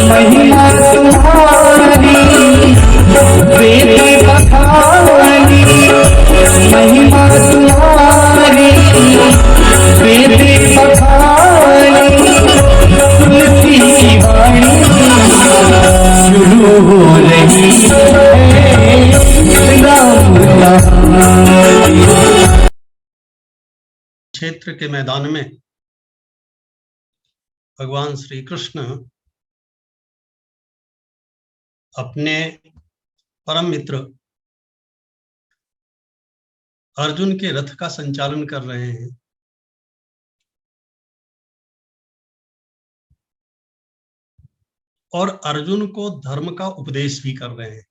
महिमा तुम्हारी वेद बखानी, महिमा तुम्हारी वेद बखानी, तुलसी की वाणी शुरू हो रही है। क्षेत्र के मैदान में भगवान श्री कृष्ण अपने परम मित्र अर्जुन के रथ का संचालन कर रहे हैं। और अर्जुन को धर्म का उपदेश भी कर रहे हैं।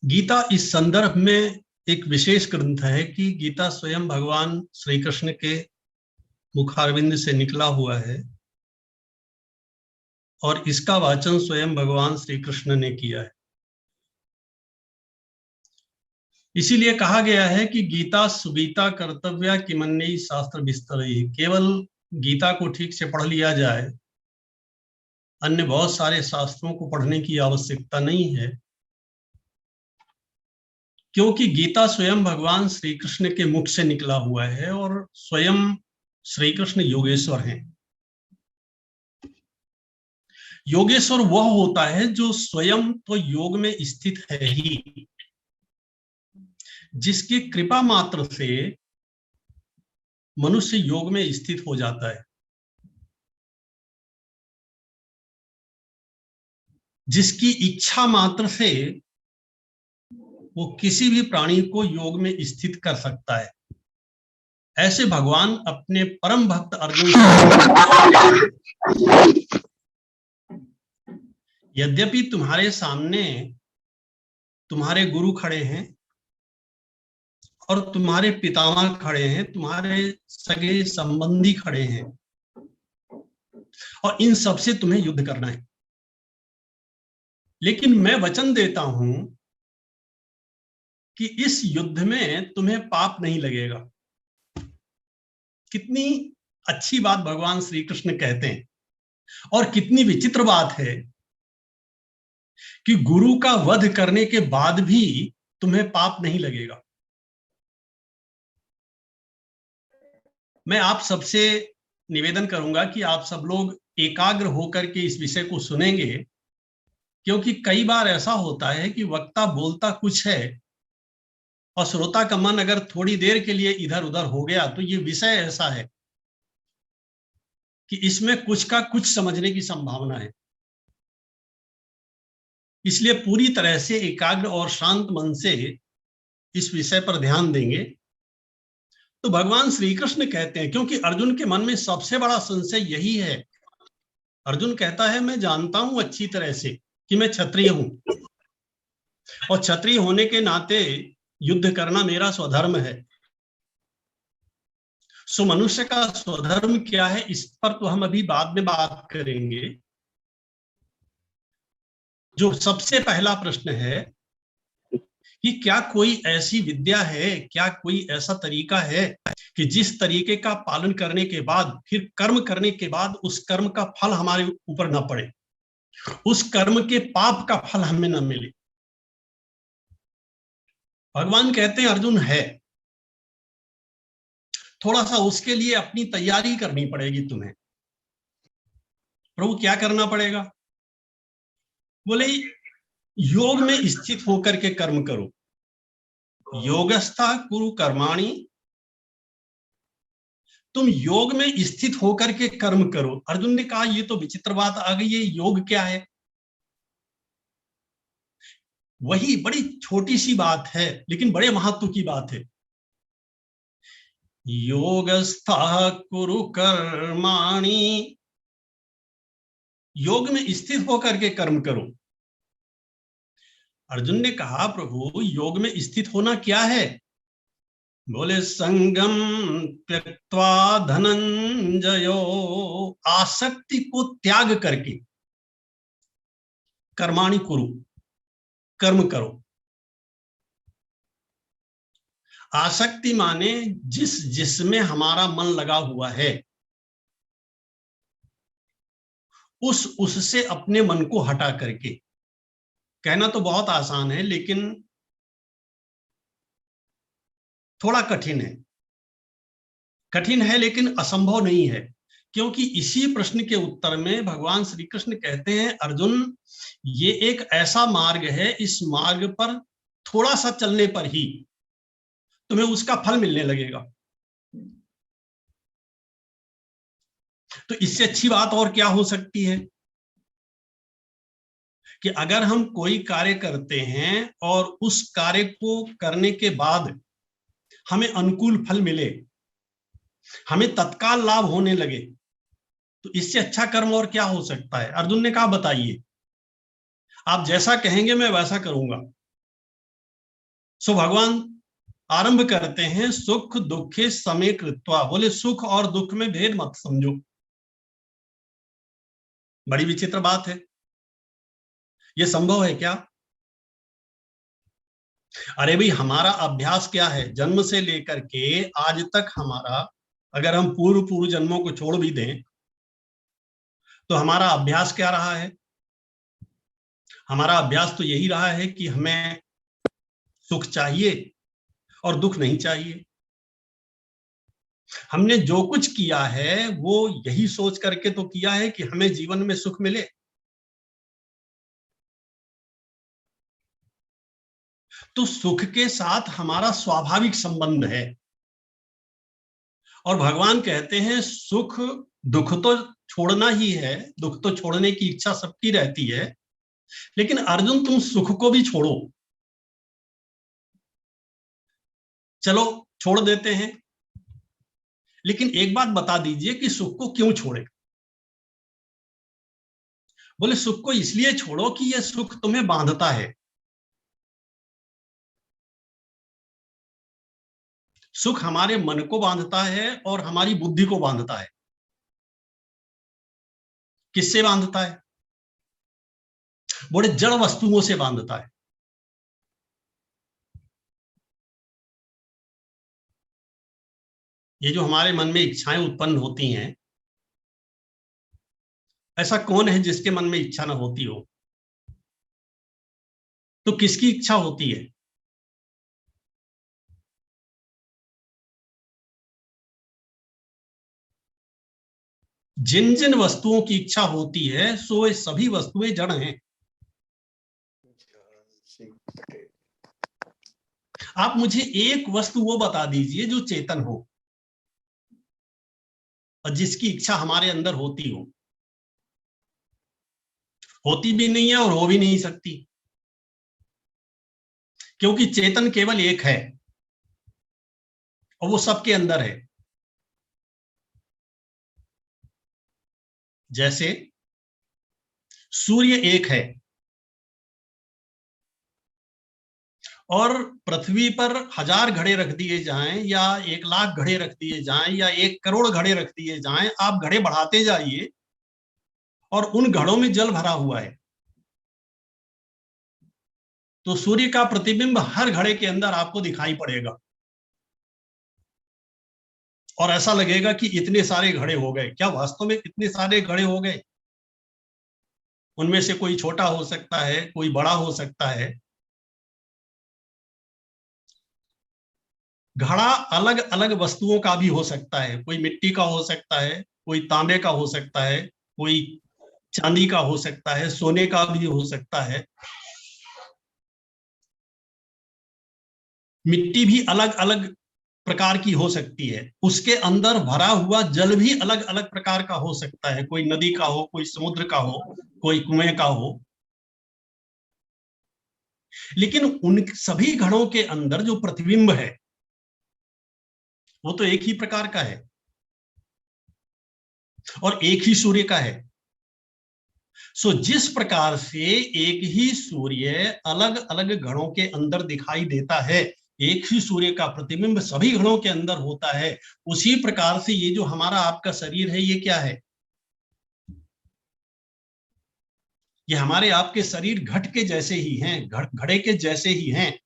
गीता इस संदर्भ में एक विशेष ग्रंथ है कि गीता स्वयं भगवान श्री कृष्ण के मुखारविंद से निकला हुआ है और इसका वाचन स्वयं भगवान श्री कृष्ण ने किया है। इसीलिए कहा गया है कि गीता सुगीता कर्तव्या किमन्यई शास्त्र विस्तरई। केवल गीता को ठीक से पढ़ लिया जाए, अन्य बहुत सारे शास्त्रों को पढ़ने की आवश्यकता नहीं है, क्योंकि गीता स्वयं भगवान श्री कृष्ण के मुख से निकला हुआ है और स्वयं श्री कृष्ण योगेश्वर हैं। योगेश्वर वह होता है जो स्वयं तो योग में स्थित है ही, जिसकी कृपा मात्र से मनुष्य योग में स्थित हो जाता है, जिसकी इच्छा मात्र से वो किसी भी प्राणी को योग में स्थित कर सकता है। ऐसे भगवान अपने परम भक्त अर्जुन यद्यपि तुम्हारे सामने तुम्हारे गुरु खड़े हैं और तुम्हारे पितामह खड़े हैं, तुम्हारे सगे संबंधी खड़े हैं और इन सबसे तुम्हें युद्ध करना है, लेकिन मैं वचन देता हूं कि इस युद्ध में तुम्हें पाप नहीं लगेगा। कितनी अच्छी बात भगवान श्री कृष्ण कहते हैं और कितनी विचित्र बात है कि गुरु का वध करने के बाद भी तुम्हें पाप नहीं लगेगा। मैं आप सबसे निवेदन करूंगा कि आप सब लोग एकाग्र होकर के इस विषय को सुनेंगे, क्योंकि कई बार ऐसा होता है कि वक्ता बोलता कुछ है और श्रोता का मन अगर थोड़ी देर के लिए इधर उधर हो गया तो ये विषय ऐसा है कि इसमें कुछ का कुछ समझने की संभावना है। इसलिए पूरी तरह से एकाग्र और शांत मन से इस विषय पर ध्यान देंगे। तो भगवान श्री कृष्ण कहते हैं, क्योंकि अर्जुन के मन में सबसे बड़ा संशय यही है। अर्जुन कहता है मैं जानता हूं अच्छी तरह से कि मैं क्षत्रिय हूं और क्षत्रिय होने के नाते युद्ध करना मेरा स्वधर्म है। सो मनुष्य का स्वधर्म क्या है, इस पर तो हम अभी बाद में बात करेंगे। जो सबसे पहला प्रश्न है कि क्या कोई ऐसी विद्या है, क्या कोई ऐसा तरीका है कि जिस तरीके का पालन करने के बाद, फिर कर्म करने के बाद उस कर्म का फल हमारे ऊपर ना पड़े, उस कर्म के पाप का फल हमें ना मिले। भगवान कहते हैं अर्जुन है, थोड़ा सा उसके लिए अपनी तैयारी करनी पड़ेगी तुम्हें। प्रभु क्या करना पड़ेगा? बोले योग में स्थित होकर के कर्म करो। योगस्था कुरु कर्माणि, तुम योग में स्थित होकर के कर्म करो। अर्जुन ने कहा ये तो विचित्र बात आ गई है, योग क्या है? वही बड़ी छोटी सी बात है लेकिन बड़े महत्व की बात है। योगस्था कुरु कर्माणि, योग में स्थित होकर के कर्म करो। अर्जुन ने कहा प्रभु योग में स्थित होना क्या है? बोले संगम त्यक्त्वा धनंजयो, आसक्ति को त्याग करके कर्माणि कुरु, कर्म करो। आसक्ति माने जिसमें हमारा मन लगा हुआ है, उससे अपने मन को हटा करके। कहना तो बहुत आसान है लेकिन थोड़ा कठिन है। कठिन है लेकिन असंभव नहीं है, क्योंकि इसी प्रश्न के उत्तर में भगवान श्री कृष्ण कहते हैं, अर्जुन ये एक ऐसा मार्ग है, इस मार्ग पर थोड़ा सा चलने पर ही तुम्हें उसका फल मिलने लगेगा। तो इससे अच्छी बात और क्या हो सकती है कि अगर हम कोई कार्य करते हैं और उस कार्य को करने के बाद हमें अनुकूल फल मिले, हमें तत्काल लाभ होने लगे, तो इससे अच्छा कर्म और क्या हो सकता है। अर्जुन ने कहा बताइए, आप जैसा कहेंगे मैं वैसा करूंगा। सो भगवान आरंभ करते हैं, सुख दुखे समे कृत्वा। बोले सुख और दुख में भेद मत समझो। बड़ी विचित्र बात है, यह संभव है क्या? अरे भाई, हमारा अभ्यास क्या है, जन्म से लेकर के आज तक हमारा, अगर हम पूर्व जन्मों को छोड़ भी दें तो हमारा अभ्यास क्या रहा है? हमारा अभ्यास तो यही रहा है कि हमें सुख चाहिए और दुख नहीं चाहिए। हमने जो कुछ किया है वो यही सोच करके तो किया है कि हमें जीवन में सुख मिले। तो सुख के साथ हमारा स्वाभाविक संबंध है, और भगवान कहते हैं सुख दुख तो छोड़ना ही है, दुख तो छोड़ने की इच्छा सबकी रहती है, लेकिन अर्जुन तुम सुख को भी छोड़ो। चलो छोड़ देते हैं, लेकिन एक बात बता दीजिए कि सुख को क्यों छोड़े? बोले सुख को इसलिए छोड़ो कि यह सुख तुम्हें बांधता है। सुख हमारे मन को बांधता है और हमारी बुद्धि को बांधता है। किससे बांधता है? बोले जड़ वस्तुओं से बांधता है। ये जो हमारे मन में इच्छाएं उत्पन्न होती हैं, ऐसा कौन है जिसके मन में इच्छा ना होती हो? तो किसकी इच्छा होती है? जिन जिन वस्तुओं की इच्छा होती है सो वे सभी वस्तुएं जड़ हैं। आप मुझे एक वस्तु वो बता दीजिए जो चेतन हो और जिसकी इच्छा हमारे अंदर होती हो। होती भी नहीं है और हो भी नहीं सकती, क्योंकि चेतन केवल एक है और वो सबके अंदर है। जैसे सूर्य एक है और पृथ्वी पर 1000 घड़े रख दिए जाएं या 1,00,000 घड़े रख दिए जाएं या 1 करोड़ घड़े रख दिए जाएं, आप घड़े बढ़ाते जाइए और उन घड़ों में जल भरा हुआ है, तो सूर्य का प्रतिबिंब हर घड़े के अंदर आपको दिखाई पड़ेगा और ऐसा लगेगा कि इतने सारे घड़े हो गए। क्या वास्तव में इतने सारे घड़े हो गए? उनमें से कोई छोटा हो सकता है, कोई बड़ा हो सकता है। घड़ा अलग अलग वस्तुओं का भी हो सकता है, कोई मिट्टी का हो सकता है, कोई तांबे का हो सकता है, कोई चांदी का हो सकता है, सोने का भी हो सकता है। मिट्टी भी अलग अलग प्रकार की हो सकती है, उसके अंदर भरा हुआ जल भी अलग अलग प्रकार का हो सकता है, कोई नदी का हो, कोई समुद्र का हो, कोई कुएं का हो। लेकिन उन सभी घड़ों के अंदर जो प्रतिबिंब है वो तो एक ही प्रकार का है और एक ही सूर्य का है। सो जिस प्रकार से एक ही सूर्य अलग अलग घड़ों के अंदर दिखाई देता है, एक ही सूर्य का प्रतिबिंब सभी घड़ों के अंदर होता है, उसी प्रकार से ये जो हमारा आपका शरीर है, ये क्या है? ये हमारे आपके शरीर घट के जैसे ही हैं, घड़े के जैसे ही हैं।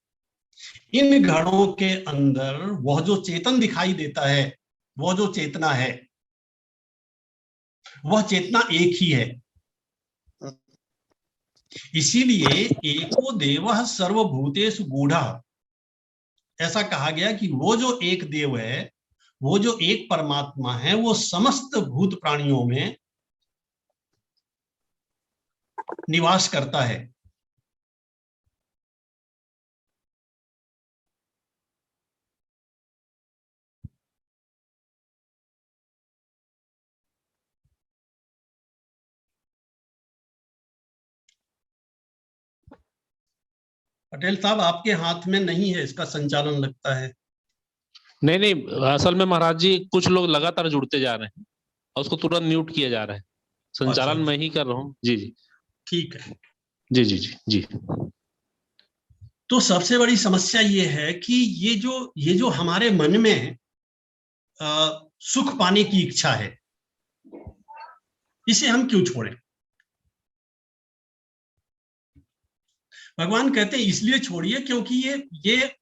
इन घड़ों के अंदर वह जो चेतन दिखाई देता है, वह जो चेतना है, वह चेतना एक ही है। इसीलिए एको देवः सर्वभूतेषु गूढ़ः, ऐसा कहा गया कि वो जो एक देव है, वो जो एक परमात्मा है, वो समस्त भूत प्राणियों में निवास करता है। पटेल साहब, आपके हाथ में नहीं है इसका संचालन, लगता है। नहीं नहीं, असल में महाराज जी कुछ लोग लगातार जुड़ते जा रहे हैं और उसको तुरंत म्यूट किया जा रहा है। संचालन मैं ही कर रहा हूँ। जी जी ठीक है। जी जी जी जी। तो सबसे बड़ी समस्या ये है कि ये जो हमारे मन में सुख पाने की इच्छा है, इसे हम क्यों छोड़ें? भगवान कहते हैं इसलिए छोड़िए क्योंकि ये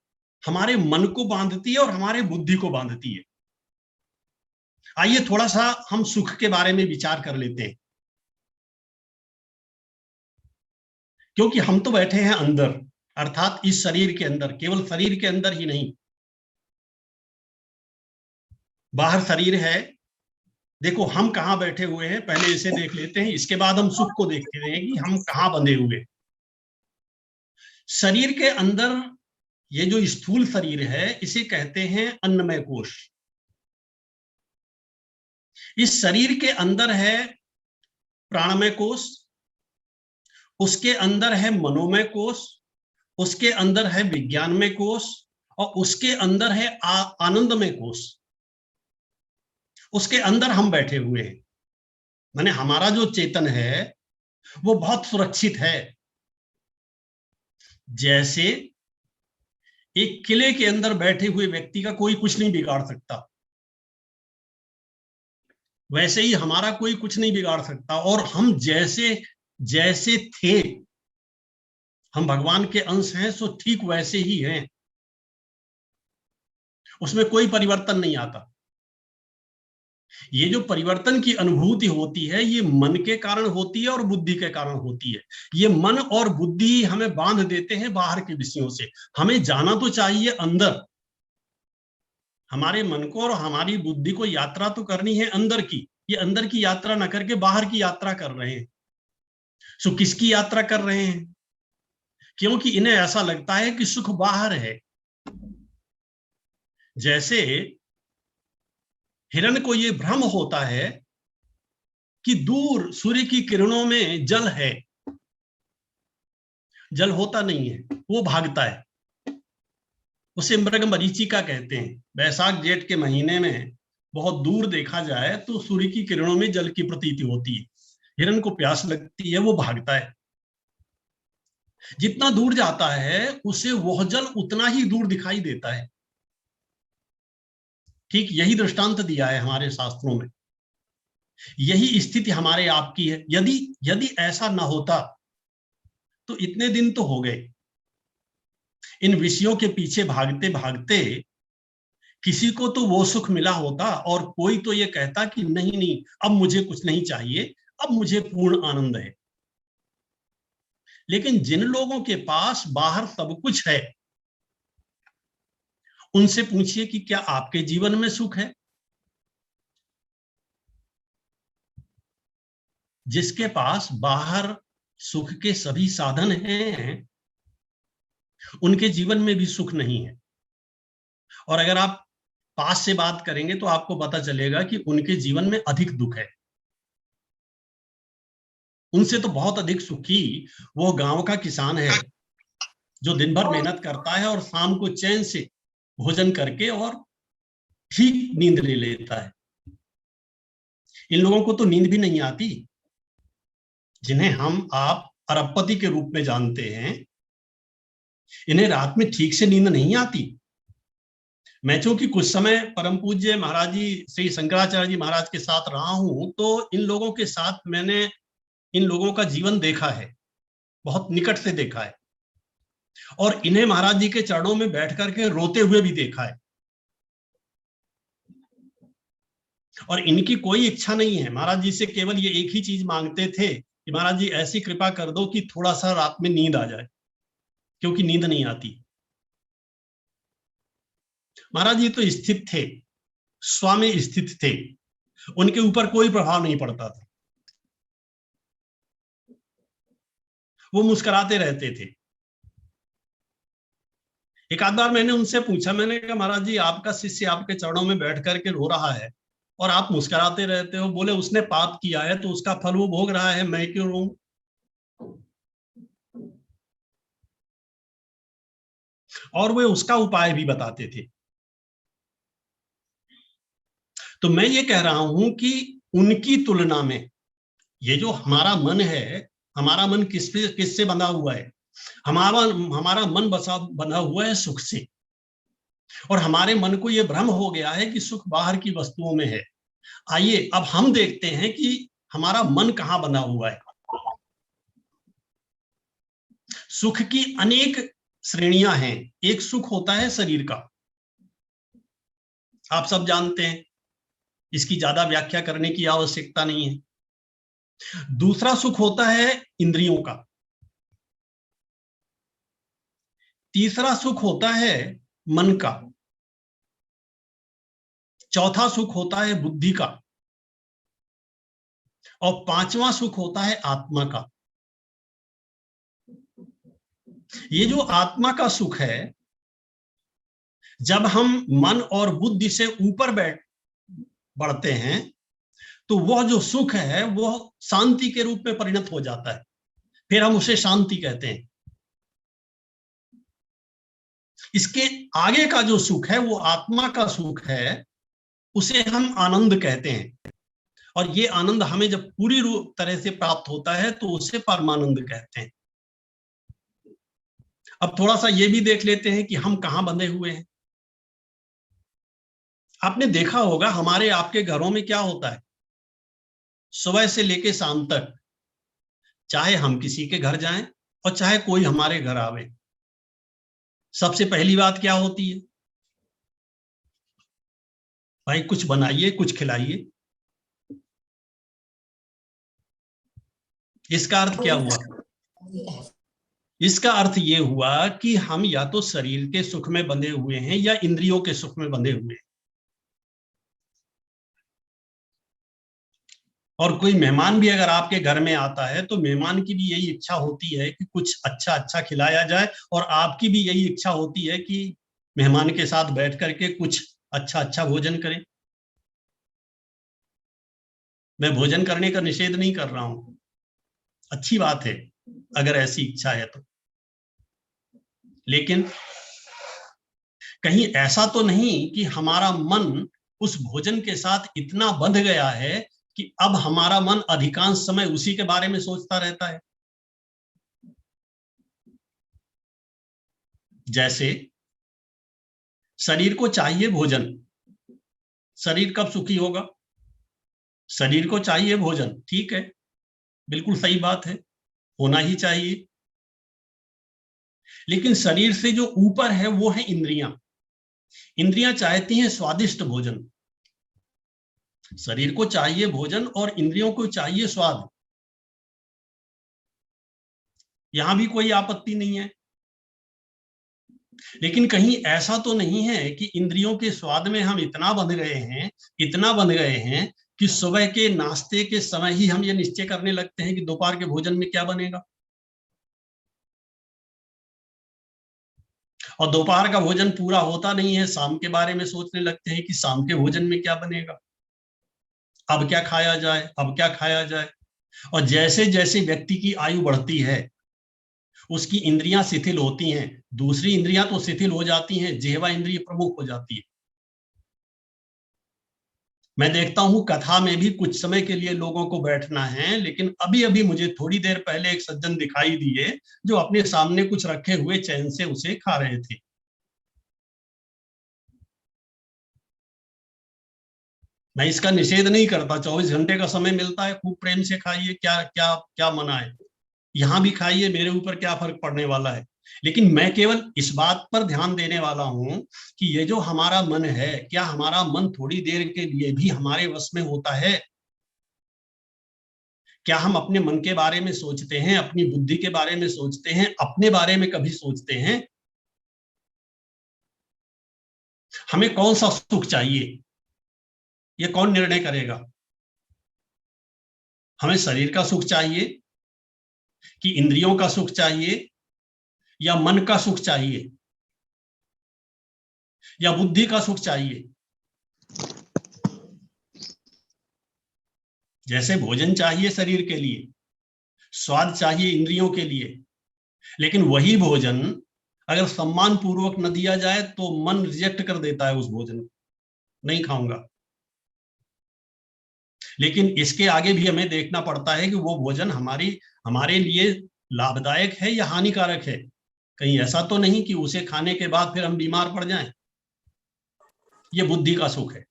हमारे मन को बांधती है और हमारे बुद्धि को बांधती है। आइए थोड़ा सा हम सुख के बारे में विचार कर लेते हैं, क्योंकि हम तो बैठे हैं अंदर, अर्थात इस शरीर के अंदर, केवल शरीर के अंदर ही नहीं, बाहर शरीर है। देखो हम कहाँ बैठे हुए हैं, पहले इसे देख लेते हैं, इसके बाद हम सुख को देखते हैं कि हम कहाँ बंधे हुए। शरीर के अंदर ये जो स्थूल शरीर है, इसे कहते हैं अन्नमय कोश। इस शरीर के अंदर है प्राणमय कोश, उसके अंदर है मनोमय कोश, उसके अंदर है विज्ञानमय कोश, और उसके अंदर है आनंदमय कोश। उसके अंदर हम बैठे हुए हैं, माने हमारा जो चेतन है वो बहुत सुरक्षित है। जैसे एक किले के अंदर बैठे हुए व्यक्ति का कोई कुछ नहीं बिगाड़ सकता, वैसे ही हमारा कोई कुछ नहीं बिगाड़ सकता। और हम जैसे जैसे थे, हम भगवान के अंश हैं, सो ठीक वैसे ही हैं, उसमें कोई परिवर्तन नहीं आता। ये जो परिवर्तन की अनुभूति होती है, ये मन के कारण होती है और बुद्धि के कारण होती है। ये मन और बुद्धि हमें बांध देते हैं बाहर के विषयों से। हमें जाना तो चाहिए अंदर, हमारे मन को और हमारी बुद्धि को यात्रा तो करनी है अंदर की। ये अंदर की यात्रा न करके बाहर की यात्रा कर रहे हैं। सो किसकी यात्रा कर रहे हैं? क्योंकि इन्हें ऐसा लगता है कि सुख बाहर है। जैसे हिरण को ये भ्रम होता है कि दूर सूर्य की किरणों में जल है, जल होता नहीं है, वो भागता है। उसे मृग मरीचिका कहते हैं। वैशाख जेठ के महीने में बहुत दूर देखा जाए तो सूर्य की किरणों में जल की प्रतीति होती है। हिरण को प्यास लगती है, वो भागता है। जितना दूर जाता है उसे वह जल उतना ही दूर दिखाई देता है। ठीक यही दृष्टांत दिया है हमारे शास्त्रों में। यही स्थिति हमारे आपकी है। यदि ऐसा ना होता तो इतने दिन तो हो गए इन विषयों के पीछे भागते भागते, किसी को तो वो सुख मिला होता और कोई तो ये कहता कि नहीं नहीं, अब मुझे कुछ नहीं चाहिए, अब मुझे पूर्ण आनंद है। लेकिन जिन लोगों के पास बाहर सब कुछ है, उनसे पूछिए कि क्या आपके जीवन में सुख है? जिसके पास बाहर सुख के सभी साधन हैं, उनके जीवन में भी सुख नहीं है। और अगर आप पास से बात करेंगे तो आपको पता चलेगा कि उनके जीवन में अधिक दुख है। उनसे तो बहुत अधिक सुखी वो गांव का किसान है, जो दिन भर मेहनत करता है और शाम को चैन से भोजन करके और ठीक नींद ले लेता है। इन लोगों को तो नींद भी नहीं आती। जिन्हें हम आप अरबपति के रूप में जानते हैं, इन्हें रात में ठीक से नींद नहीं आती। मैं चूंकि कुछ समय परम पूज्य महाराज जी श्री शंकराचार्य जी महाराज के साथ रहा हूं, तो इन लोगों के साथ मैंने इन लोगों का जीवन देखा है, बहुत निकट से देखा है, और इन्हें महाराज जी के चरणों में बैठ करके रोते हुए भी देखा है। और इनकी कोई इच्छा नहीं है, महाराज जी से केवल ये एक ही चीज मांगते थे कि महाराज जी ऐसी कृपा कर दो कि थोड़ा सा रात में नींद आ जाए, क्योंकि नींद नहीं आती। महाराज जी तो स्थित थे, स्वामी स्थित थे, उनके ऊपर कोई प्रभाव नहीं पड़ता था, वो मुस्कुराते रहते थे। एक आध बार मैंने उनसे पूछा, मैंने कहा महाराज जी आपका शिष्य आपके चरणों में बैठ करके रो रहा है और आप मुस्कुराते रहते हो। बोले उसने पाप किया है तो उसका फल वो भोग रहा है, मैं क्यों रोऊं? और वे उसका उपाय भी बताते थे। तो मैं ये कह रहा हूं कि उनकी तुलना में ये जो हमारा मन है, हमारा मन किससे बंधा हुआ है? हमारा मन बंधा हुआ है सुख से, और हमारे मन को यह भ्रम हो गया है कि सुख बाहर की वस्तुओं में है। आइए अब हम देखते हैं कि हमारा मन कहाँ बंधा हुआ है। सुख की अनेक श्रेणियां हैं। एक सुख होता है शरीर का, आप सब जानते हैं, इसकी ज्यादा व्याख्या करने की आवश्यकता नहीं है। दूसरा सुख होता है इंद्रियों का। तीसरा सुख होता है मन का। चौथा सुख होता है बुद्धि का, और पांचवा सुख होता है आत्मा का। ये जो आत्मा का सुख है, जब हम मन और बुद्धि से ऊपर बढ़ते हैं तो वह जो सुख है वह शांति के रूप में परिणत हो जाता है, फिर हम उसे शांति कहते हैं। इसके आगे का जो सुख है वो आत्मा का सुख है, उसे हम आनंद कहते हैं। और ये आनंद हमें जब पूरी तरह से प्राप्त होता है तो उसे परमानंद कहते हैं। अब थोड़ा सा ये भी देख लेते हैं कि हम कहां बंधे हुए हैं। आपने देखा होगा हमारे आपके घरों में क्या होता है, सुबह से लेके शाम तक, चाहे हम किसी के घर जाएं और चाहे कोई हमारे घर आवे, सबसे पहली बात क्या होती है? भाई कुछ बनाइए, कुछ खिलाइए। इसका अर्थ क्या हुआ? इसका अर्थ ये हुआ कि हम या तो शरीर के सुख में बंधे हुए हैं या इंद्रियों के सुख में बंधे हुए हैं। और कोई मेहमान भी अगर आपके घर में आता है तो मेहमान की भी यही इच्छा होती है कि कुछ अच्छा अच्छा खिलाया जाए, और आपकी भी यही इच्छा होती है कि मेहमान के साथ बैठ करके कुछ अच्छा अच्छा भोजन करें। मैं भोजन करने का निषेध नहीं कर रहा हूं, अच्छी बात है अगर ऐसी इच्छा है तो, लेकिन कहीं ऐसा तो नहीं कि हमारा मन उस भोजन के साथ इतना बंध गया है कि अब हमारा मन अधिकांश समय उसी के बारे में सोचता रहता है। जैसे शरीर को चाहिए भोजन, शरीर कब सुखी होगा? शरीर को चाहिए भोजन, ठीक है, बिल्कुल सही बात है, होना ही चाहिए। लेकिन शरीर से जो ऊपर है वो है इंद्रियां। इंद्रियां चाहती हैं स्वादिष्ट भोजन। शरीर को चाहिए भोजन और इंद्रियों को चाहिए स्वाद, यहां भी कोई आपत्ति नहीं है। लेकिन कहीं ऐसा तो नहीं है कि इंद्रियों के स्वाद में हम इतना बंध गए हैं, इतना बंध गए हैं कि सुबह के नाश्ते के समय ही हम ये निश्चय करने लगते हैं कि दोपहर के भोजन में क्या बनेगा, और दोपहर का भोजन पूरा होता नहीं है, शाम के बारे में सोचने लगते हैं कि शाम के भोजन में क्या बनेगा, अब क्या खाया जाए, अब क्या खाया जाए। और जैसे जैसे व्यक्ति की आयु बढ़ती है उसकी इंद्रियां शिथिल होती हैं, दूसरी इंद्रियां तो शिथिल हो जाती हैं, जिह्वा इंद्रिय प्रमुख हो जाती है। मैं देखता हूं कथा में भी कुछ समय के लिए लोगों को बैठना है, लेकिन अभी अभी मुझे थोड़ी देर पहले एक सज्जन दिखाई दिए जो अपने सामने कुछ रखे हुए चैन से उसे खा रहे थे। मैं इसका निषेध नहीं करता, 24 घंटे का समय मिलता है, खूब प्रेम से खाइए, क्या क्या क्या मना है, यहां भी खाइए, मेरे ऊपर क्या फर्क पड़ने वाला है। लेकिन मैं केवल इस बात पर ध्यान देने वाला हूं कि ये जो हमारा मन है, क्या हमारा मन थोड़ी देर के लिए भी हमारे वश में होता है? क्या हम अपने मन के बारे में सोचते हैं, अपनी बुद्धि के बारे में सोचते हैं, अपने बारे में कभी सोचते हैं? हमें कौन सा सुख चाहिए, ये कौन निर्णय करेगा? हमें शरीर का सुख चाहिए कि इंद्रियों का सुख चाहिए, या मन का सुख चाहिए, या बुद्धि का सुख चाहिए? जैसे भोजन चाहिए शरीर के लिए, स्वाद चाहिए इंद्रियों के लिए, लेकिन वही भोजन अगर सम्मान पूर्वक न दिया जाए तो मन रिजेक्ट कर देता है उस भोजन को, नहीं खाऊंगा। लेकिन इसके आगे भी हमें देखना पड़ता है कि वो भोजन हमारे लिए लाभदायक है या हानिकारक है। कहीं ऐसा तो नहीं कि उसे खाने के बाद फिर हम बीमार पड़ जाएं। ये बुद्धि का सुख है।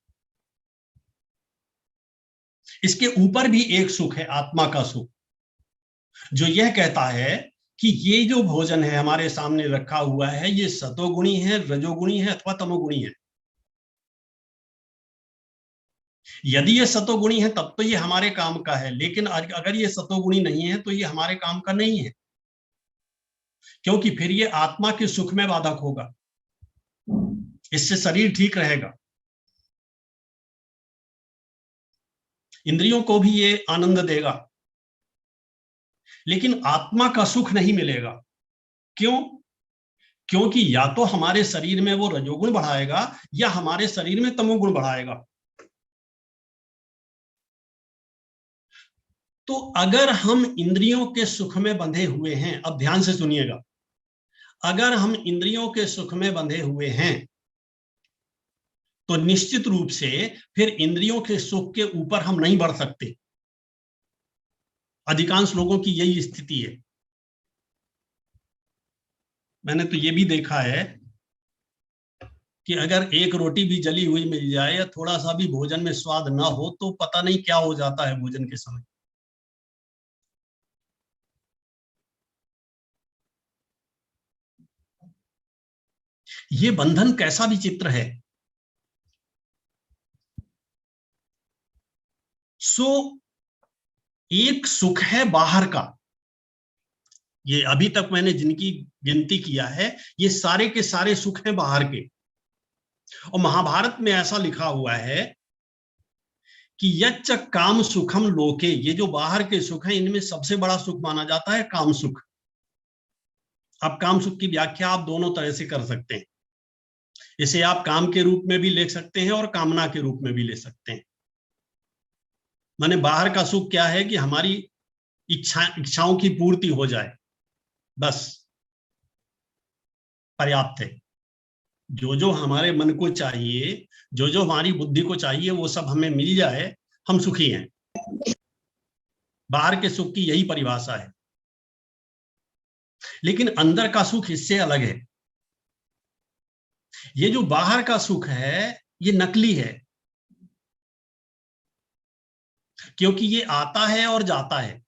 इसके ऊपर भी एक सुख है, आत्मा का सुख, जो यह कहता है कि ये जो भोजन है हमारे सामने रखा हुआ है, ये सतोगुणी है, रजोगुणी है अथवा तमोगुणी है। यदि ये सतोगुणी है तब तो ये हमारे काम का है, लेकिन अगर ये सतोगुणी नहीं है तो ये हमारे काम का नहीं है, क्योंकि फिर ये आत्मा के सुख में बाधक होगा। इससे शरीर ठीक रहेगा, इंद्रियों को भी ये आनंद देगा, लेकिन आत्मा का सुख नहीं मिलेगा। क्यों? क्योंकि या तो हमारे शरीर में वो रजोगुण बढ़ाएगा या हमारे शरीर में तमोगुण बढ़ाएगा। तो अगर हम इंद्रियों के सुख में बंधे हुए हैं, अब ध्यान से सुनिएगा, अगर हम इंद्रियों के सुख में बंधे हुए हैं तो निश्चित रूप से फिर इंद्रियों के सुख के ऊपर हम नहीं बढ़ सकते। अधिकांश लोगों की यही स्थिति है। मैंने तो ये भी देखा है कि अगर एक रोटी भी जली हुई मिल जाए या थोड़ा सा भी भोजन में स्वाद ना हो तो पता नहीं क्या हो जाता है भोजन के समय। ये बंधन कैसा विचित्र है। सो एक सुख है बाहर का, ये अभी तक मैंने जिनकी गिनती किया है ये सारे के सारे सुख हैं बाहर के। और महाभारत में ऐसा लिखा हुआ है कि यच्च काम सुखम लोके, ये जो बाहर के सुख हैं इनमें सबसे बड़ा सुख माना जाता है काम सुख। अब काम सुख की व्याख्या आप दोनों तरह से कर सकते हैं। इसे आप काम के रूप में भी ले सकते हैं और कामना के रूप में भी ले सकते हैं। माने बाहर का सुख क्या है कि हमारी इच्छाओं की पूर्ति हो जाए, बस पर्याप्त है। जो जो हमारे मन को चाहिए, जो जो हमारी बुद्धि को चाहिए वो सब हमें मिल जाए, हम सुखी हैं। बाहर के सुख की यही परिभाषा है। लेकिन अंदर का सुख इससे अलग है। ये जो बाहर का सुख है ये नकली है, क्योंकि ये आता है और जाता है।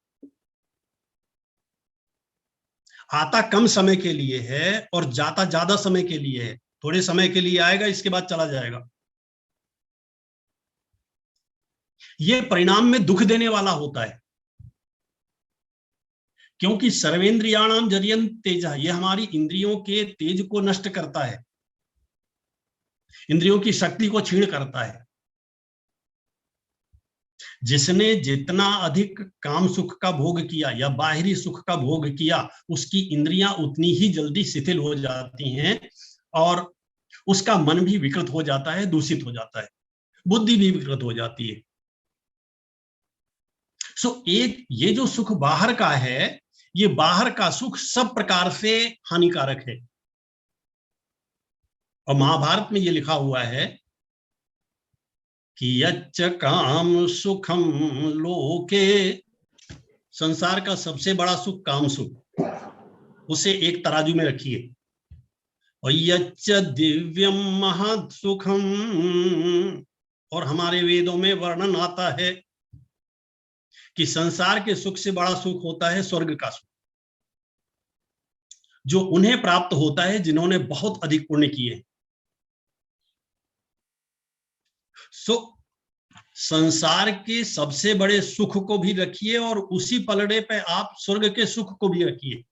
आता कम समय के लिए है और जाता ज्यादा समय के लिए है। थोड़े समय के लिए आएगा, इसके बाद चला जाएगा। ये परिणाम में दुख देने वाला होता है, क्योंकि सर्वेंद्रियाणाम जरियन तेजा, ये हमारी इंद्रियों के तेज को नष्ट करता है, इंद्रियों की शक्ति को क्षीण करता है। जिसने जितना अधिक काम सुख का भोग किया या बाहरी सुख का भोग किया, उसकी इंद्रियां उतनी ही जल्दी शिथिल हो जाती हैं और उसका मन भी विकृत हो जाता है, दूषित हो जाता है, बुद्धि भी विकृत हो जाती है। सो एक ये जो सुख बाहर का है, ये बाहर का सुख सब प्रकार से हानिकारक है। और महाभारत में ये लिखा हुआ है कि यच्च काम सुखम लोके, संसार का सबसे बड़ा सुख काम सुख, उसे एक तराजू में रखिए। और यच्च दिव्यम महत् सुखम, और हमारे वेदों में वर्णन आता है कि संसार के सुख से बड़ा सुख होता है स्वर्ग का सुख, जो उन्हें प्राप्त होता है जिन्होंने बहुत अधिक पुण्य किए। सो संसार के सबसे बड़े सुख को भी रखिए और उसी पलड़े पे आप स्वर्ग के सुख को भी रखिए,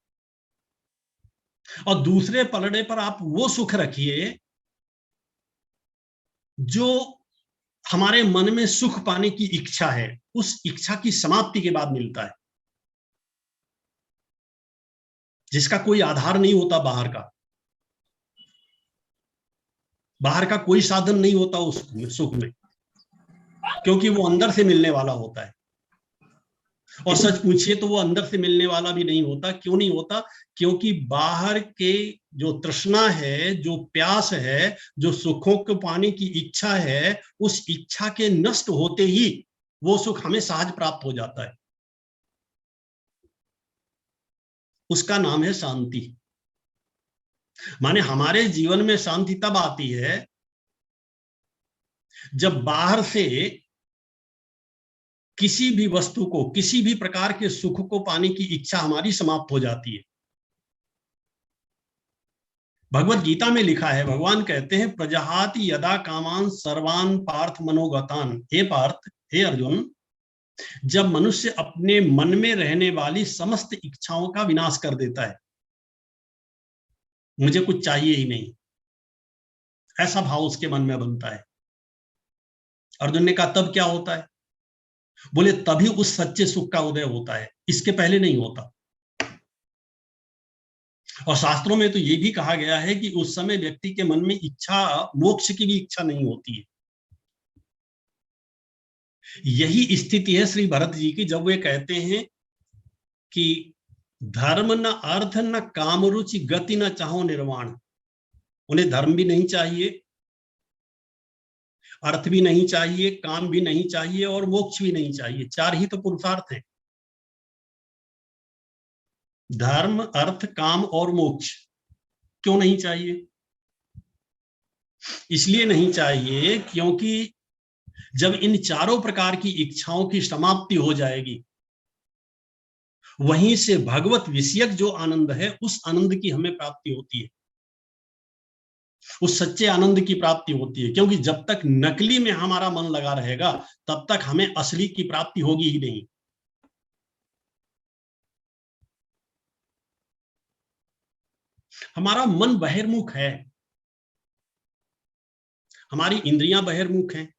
और दूसरे पलड़े पर आप वो सुख रखिए जो हमारे मन में सुख पाने की इच्छा है, उस इच्छा की समाप्ति के बाद मिलता है, जिसका कोई आधार नहीं होता बाहर का कोई साधन नहीं होता उस सुख में, क्योंकि वो अंदर से मिलने वाला होता है। और सच पूछिए तो वो अंदर से मिलने वाला भी नहीं होता। क्यों नहीं होता? क्योंकि बाहर के जो तृष्णा है, जो प्यास है, जो सुखों को पाने की इच्छा है, उस इच्छा के नष्ट होते ही वो सुख हमें सहज प्राप्त हो जाता है। उसका नाम है शांति। माने हमारे जीवन में शांति तब आती है जब बाहर से किसी भी वस्तु को, किसी भी प्रकार के सुख को पाने की इच्छा हमारी समाप्त हो जाती है। भगवत गीता में लिखा है, भगवान कहते हैं, प्रजहाति यदा कामान सर्वान पार्थ मनोगतान। हे पार्थ, हे अर्जुन, जब मनुष्य अपने मन में रहने वाली समस्त इच्छाओं का विनाश कर देता है, मुझे कुछ चाहिए ही नहीं, ऐसा भाव उसके मन में बनता है। अर्जुन ने कहा तब क्या होता है? बोले तभी उस सच्चे सुख का उदय होता है, इसके पहले नहीं होता। और शास्त्रों में तो ये भी कहा गया है कि उस समय व्यक्ति के मन में इच्छा, मोक्ष की भी इच्छा नहीं होती है। यही स्थिति है श्री भरत जी की, जब वे कहते हैं कि धर्म न अर्थ न काम रुचि गति न चाहो निर्वाण। उन्हें धर्म भी नहीं चाहिए, अर्थ भी नहीं चाहिए, काम भी नहीं चाहिए और मोक्ष भी नहीं चाहिए। चार ही तो पुरुषार्थ हैं, धर्म, अर्थ, काम और मोक्ष। क्यों नहीं चाहिए? इसलिए नहीं चाहिए क्योंकि जब इन चारों प्रकार की इच्छाओं की समाप्ति हो जाएगी, वहीं से भगवत विषयक जो आनंद है, उस आनंद की हमें प्राप्ति होती है, उस सच्चे आनंद की प्राप्ति होती है। क्योंकि जब तक नकली में हमारा मन लगा रहेगा, तब तक हमें असली की प्राप्ति होगी ही नहीं। हमारा मन बहिर्मुख है, हमारी इंद्रियां बहिर्मुख हैं,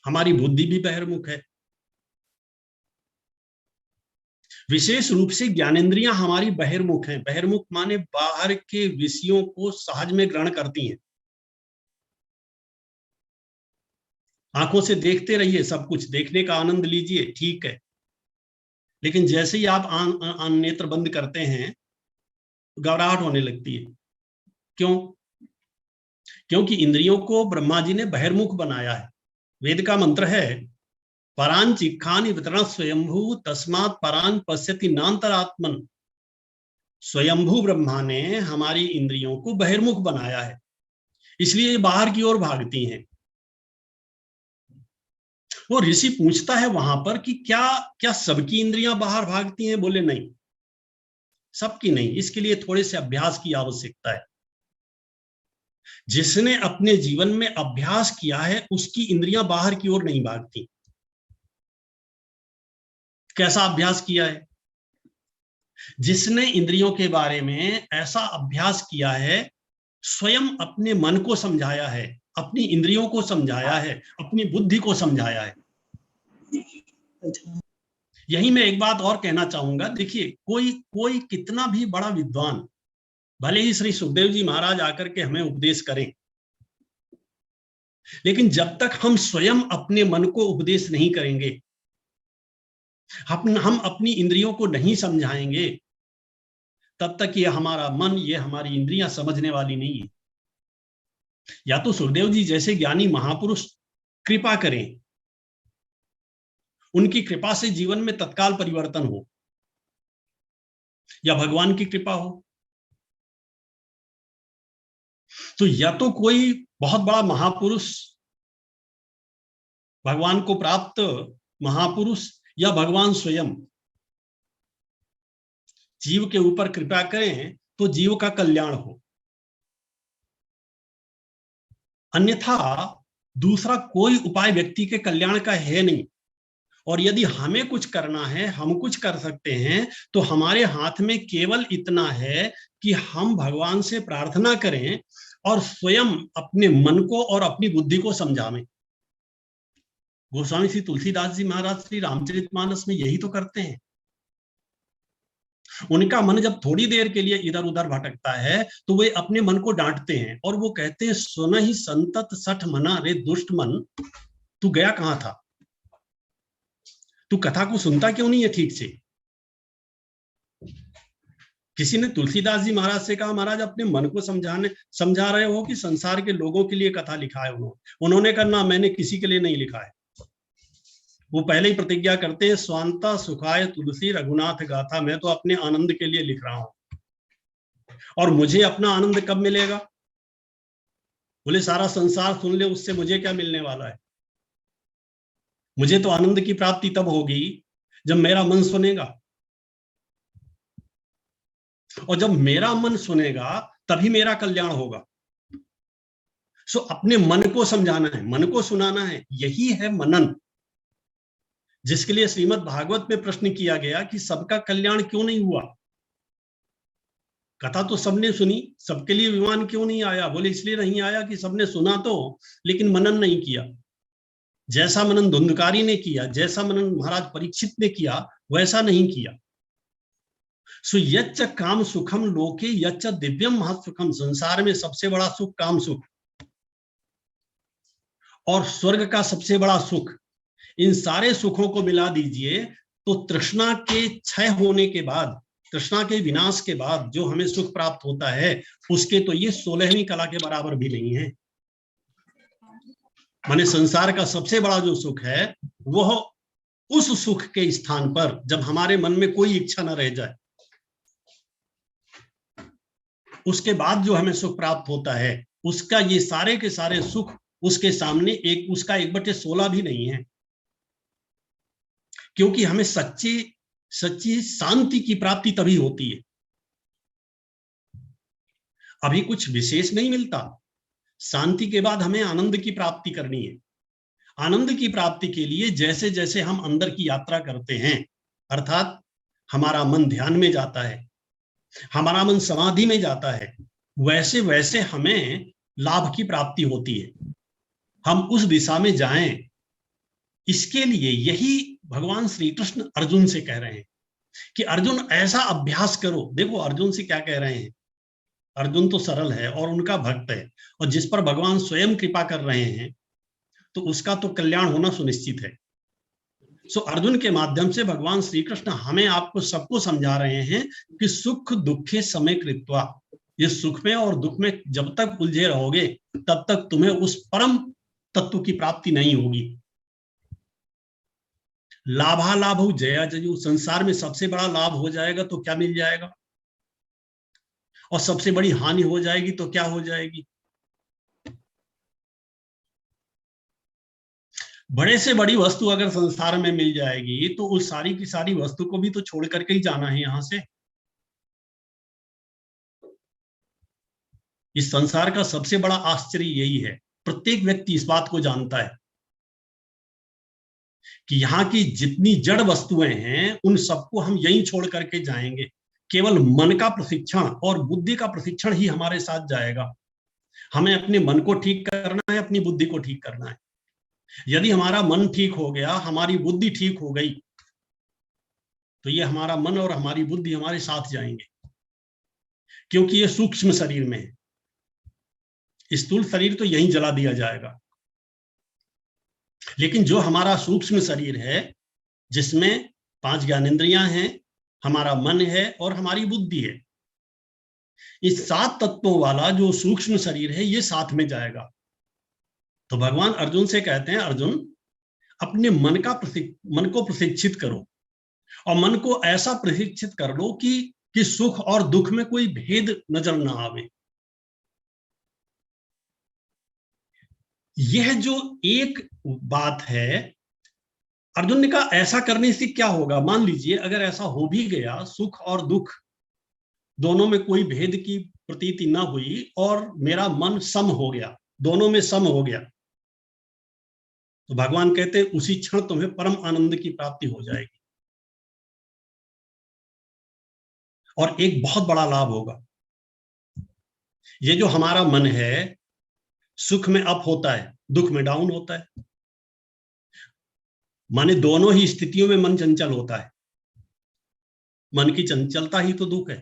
हमारी बुद्धि भी बहिर्मुख है। विशेष रूप से ज्ञानेंद्रियां हमारी बहिर्मुख हैं। बहिर्मुख माने बाहर के विषयों को सहज में ग्रहण करती हैं। आंखों से देखते रहिए, सब कुछ देखने का आनंद लीजिए, ठीक है, लेकिन जैसे ही आप नेत्र बंद करते हैं, घबराहट होने लगती है। क्यों? क्योंकि इंद्रियों को ब्रह्मा जी ने बहिर्मुख बनाया है। वेद का मंत्र है, परान चिखानि वितरण स्वयंभू तस्मात् परान पश्यति नान्तरात्मन। स्वयंभू ब्रह्मा ने हमारी इंद्रियों को बहिर्मुख बनाया है, इसलिए ये बाहर की ओर भागती हैं। वो ऋषि पूछता है वहां पर कि क्या सबकी इंद्रियां बाहर भागती हैं? बोले नहीं, सबकी नहीं। इसके लिए थोड़े से अभ्यास की आवश्यकता है। जिसने अपने जीवन में अभ्यास किया है, उसकी इंद्रियां बाहर की ओर नहीं भागती। कैसा अभ्यास किया है? जिसने इंद्रियों के बारे में ऐसा अभ्यास किया है, स्वयं अपने मन को समझाया है, अपनी इंद्रियों को समझाया है, अपनी बुद्धि को समझाया है। यही मैं एक बात और कहना चाहूंगा। देखिए, कोई कितना भी बड़ा विद्वान, भले ही श्री सुखदेव जी महाराज आकर के हमें उपदेश करें, लेकिन जब तक हम स्वयं अपने मन को उपदेश नहीं करेंगे, हम अपनी इंद्रियों को नहीं समझाएंगे, तब तक ये हमारा मन, ये हमारी इंद्रियां समझने वाली नहीं है। या तो सुखदेव जी जैसे ज्ञानी महापुरुष कृपा करें, उनकी कृपा से जीवन में तत्काल परिवर्तन हो, या भगवान की कृपा हो। तो या तो कोई बहुत बड़ा महापुरुष भगवान को प्राप्त महापुरुष या भगवान स्वयं जीव के ऊपर कृपा करें तो जीव का कल्याण हो, अन्यथा दूसरा कोई उपाय व्यक्ति के कल्याण का है नहीं। और यदि हमें कुछ करना है, हम कुछ कर सकते हैं, तो हमारे हाथ में केवल इतना है कि हम भगवान से प्रार्थना करें और स्वयं अपने मन को और अपनी बुद्धि को समझावें। गोस्वामी श्री तुलसीदास जी महाराज श्री रामचरितमानस में यही तो करते हैं। उनका मन जब थोड़ी देर के लिए इधर उधर भटकता है तो वे अपने मन को डांटते हैं और वो कहते हैं, सुन ही संतत सठ मना रे दुष्ट मन, तू गया कहां था, तू कथा को सुनता क्यों नहीं है ठीक से। किसी ने तुलसीदास जी महाराज से कहा, महाराज अपने मन को समझा रहे हो कि संसार के लोगों के लिए कथा लिखा है उन्होंने कहा, ना मैंने किसी के लिए नहीं लिखा है। वो पहले ही प्रतिज्ञा करते हैं, स्वांता सुखाय तुलसी रघुनाथ गाथा, मैं तो अपने आनंद के लिए लिख रहा हूं। और मुझे अपना आनंद कब मिलेगा? बोले सारा संसार सुन ले, उससे मुझे क्या मिलने वाला है। मुझे तो आनंद की प्राप्ति तब होगी जब मेरा मन सुनेगा, और जब मेरा मन सुनेगा तभी मेरा कल्याण होगा। सो अपने मन को समझाना है, मन को सुनाना है, यही है मनन, जिसके लिए श्रीमद् भागवत में प्रश्न किया गया कि सबका कल्याण क्यों नहीं हुआ। कथा तो सबने सुनी, सबके लिए विमान क्यों नहीं आया? बोले इसलिए नहीं आया कि सबने सुना तो, लेकिन मनन नहीं किया। जैसा मनन धुंधकारी ने किया, जैसा मनन महाराज परीक्षित ने किया, वैसा नहीं किया। सो यच्च काम सुखम लोके यच्च दिव्यम महत्सुखम, संसार में सबसे बड़ा सुख काम सुख, और स्वर्ग का सबसे बड़ा सुख, इन सारे सुखों को मिला दीजिए तो तृष्णा के क्षय होने के बाद, तृष्णा के विनाश के बाद जो हमें सुख प्राप्त होता है, उसके तो ये 16वीं कला के बराबर भी नहीं है। माने संसार का सबसे बड़ा जो सुख है वह उस सुख के स्थान पर जब हमारे मन में कोई इच्छा न रह जाए, उसके बाद जो हमें सुख प्राप्त होता है, उसका ये सारे के सारे सुख उसके सामने एक उसका 1/16 भी नहीं है। क्योंकि हमें सच्ची शांति की प्राप्ति तभी होती है। अभी कुछ विशेष नहीं मिलता, शांति के बाद हमें आनंद की प्राप्ति करनी है। आनंद की प्राप्ति के लिए जैसे जैसे हम अंदर की यात्रा करते हैं, अर्थात हमारा मन ध्यान में जाता है, हमारा मन समाधि में जाता है, वैसे वैसे हमें लाभ की प्राप्ति होती है। हम उस दिशा में जाएं, इसके लिए यही भगवान श्री कृष्ण अर्जुन से कह रहे हैं कि अर्जुन ऐसा अभ्यास करो। देखो अर्जुन से क्या कह रहे हैं, अर्जुन तो सरल है और उनका भक्त है, और जिस पर भगवान स्वयं कृपा कर रहे हैं तो उसका तो कल्याण होना सुनिश्चित है। सो अर्जुन के माध्यम से भगवान श्री कृष्ण हमें आपको सबको समझा रहे हैं कि सुख दुखे समय कृत्वा, ये सुख में और दुख में जब तक उलझे रहोगे तब तक तुम्हें उस परम तत्व की प्राप्ति नहीं होगी। लाभालाभ जया जयु, संसार में सबसे बड़ा लाभ हो जाएगा तो क्या मिल जाएगा, और सबसे बड़ी हानि हो जाएगी तो क्या हो जाएगी। बड़े से बड़ी वस्तु अगर संसार में मिल जाएगी तो उस सारी की सारी वस्तु को भी तो छोड़ करके ही जाना है यहां से। इस संसार का सबसे बड़ा आश्चर्य यही है, प्रत्येक व्यक्ति इस बात को जानता है कि यहाँ की जितनी जड़ वस्तुएं हैं उन सबको हम यहीं छोड़ करके जाएंगे। केवल मन का प्रशिक्षण और बुद्धि का प्रशिक्षण ही हमारे साथ जाएगा। हमें अपने मन को ठीक करना है, अपनी बुद्धि को ठीक करना है। यदि हमारा मन ठीक हो गया, हमारी बुद्धि ठीक हो गई, तो ये हमारा मन और हमारी बुद्धि हमारे साथ जाएंगे, क्योंकि ये सूक्ष्म शरीर में है। स्थूल शरीर तो यहीं जला दिया जाएगा, लेकिन जो हमारा सूक्ष्म शरीर है, जिसमें 5 ज्ञानेंद्रियां हैं, हमारा मन है और हमारी बुद्धि है, इस 7 तत्वों वाला जो सूक्ष्म शरीर है ये साथ में जाएगा। तो भगवान अर्जुन से कहते हैं, अर्जुन अपने मन को प्रशिक्षित करो, और मन को ऐसा प्रशिक्षित कर लो कि सुख और दुख में कोई भेद नजर ना आवे। यह जो एक बात है, अर्जुन ने कहा ऐसा करने से क्या होगा। मान लीजिए अगर ऐसा हो भी गया, सुख और दुख दोनों में कोई भेद की प्रतीति ना हुई और मेरा मन सम हो गया, दोनों में सम हो गया, तो भगवान कहते हैं उसी क्षण तुम्हें परम आनंद की प्राप्ति हो जाएगी। और एक बहुत बड़ा लाभ होगा, ये जो हमारा मन है सुख में अप होता है, दुख में डाउन होता है, माने दोनों ही स्थितियों में मन चंचल होता है। मन की चंचलता ही तो दुख है।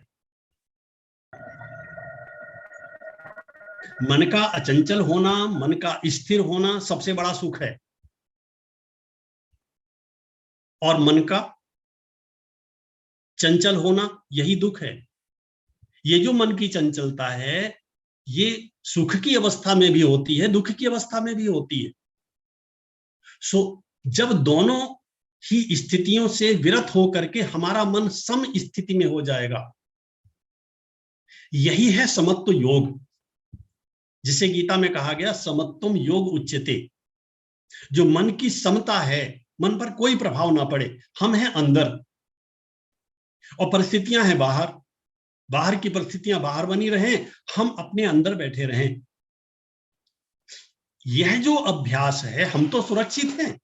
मन का अचंचल होना, मन का स्थिर होना सबसे बड़ा सुख है, और मन का चंचल होना यही दुख है। ये जो मन की चंचलता है ये सुख की अवस्था में भी होती है, दुख की अवस्था में भी होती है। जब दोनों ही स्थितियों से विरत होकर के हमारा मन सम स्थिति में हो जाएगा, यही है समत्व योग, जिसे गीता में कहा गया समत्वम योग उच्यते। जो मन की समता है, मन पर कोई प्रभाव ना पड़े, हम हैं अंदर और परिस्थितियां हैं बाहर, बाहर की परिस्थितियां बाहर बनी रहें, हम अपने अंदर बैठे रहें। यह जो अभ्यास है, हम तो सुरक्षित हैं,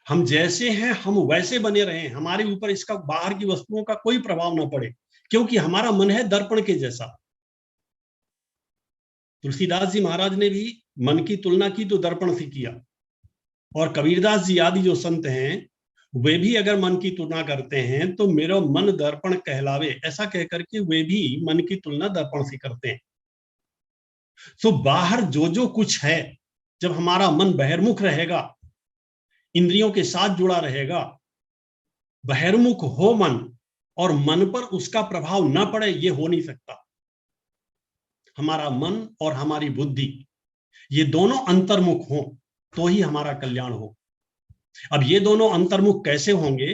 हम जैसे हैं हम वैसे बने रहें, हमारे ऊपर इसका बाहर की वस्तुओं का कोई प्रभाव ना पड़े, क्योंकि हमारा मन है दर्पण के जैसा। तुलसीदास जी महाराज ने भी मन की तुलना की तो दर्पण से किया, और कबीरदास जी आदि जो संत हैं वे भी अगर मन की तुलना करते हैं तो मेरा मन दर्पण कहलावे, ऐसा कहकर के वे भी मन की तुलना दर्पण से करते हैं। तो बाहर जो जो कुछ है, जब हमारा मन बहिर्मुख रहेगा, इंद्रियों के साथ जुड़ा रहेगा, बहिर्मुख हो मन और मन पर उसका प्रभाव न पड़े, ये हो नहीं सकता। हमारा मन और हमारी बुद्धि ये दोनों अंतर्मुख हो तो ही हमारा कल्याण हो। अब ये दोनों अंतर्मुख कैसे होंगे,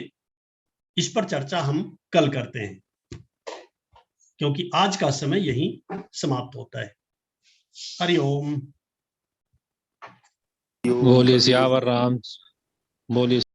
इस पर चर्चा हम कल करते हैं, क्योंकि आज का समय यही समाप्त होता है। हरि ओम। बोलिए सियावर राम, बोलिए।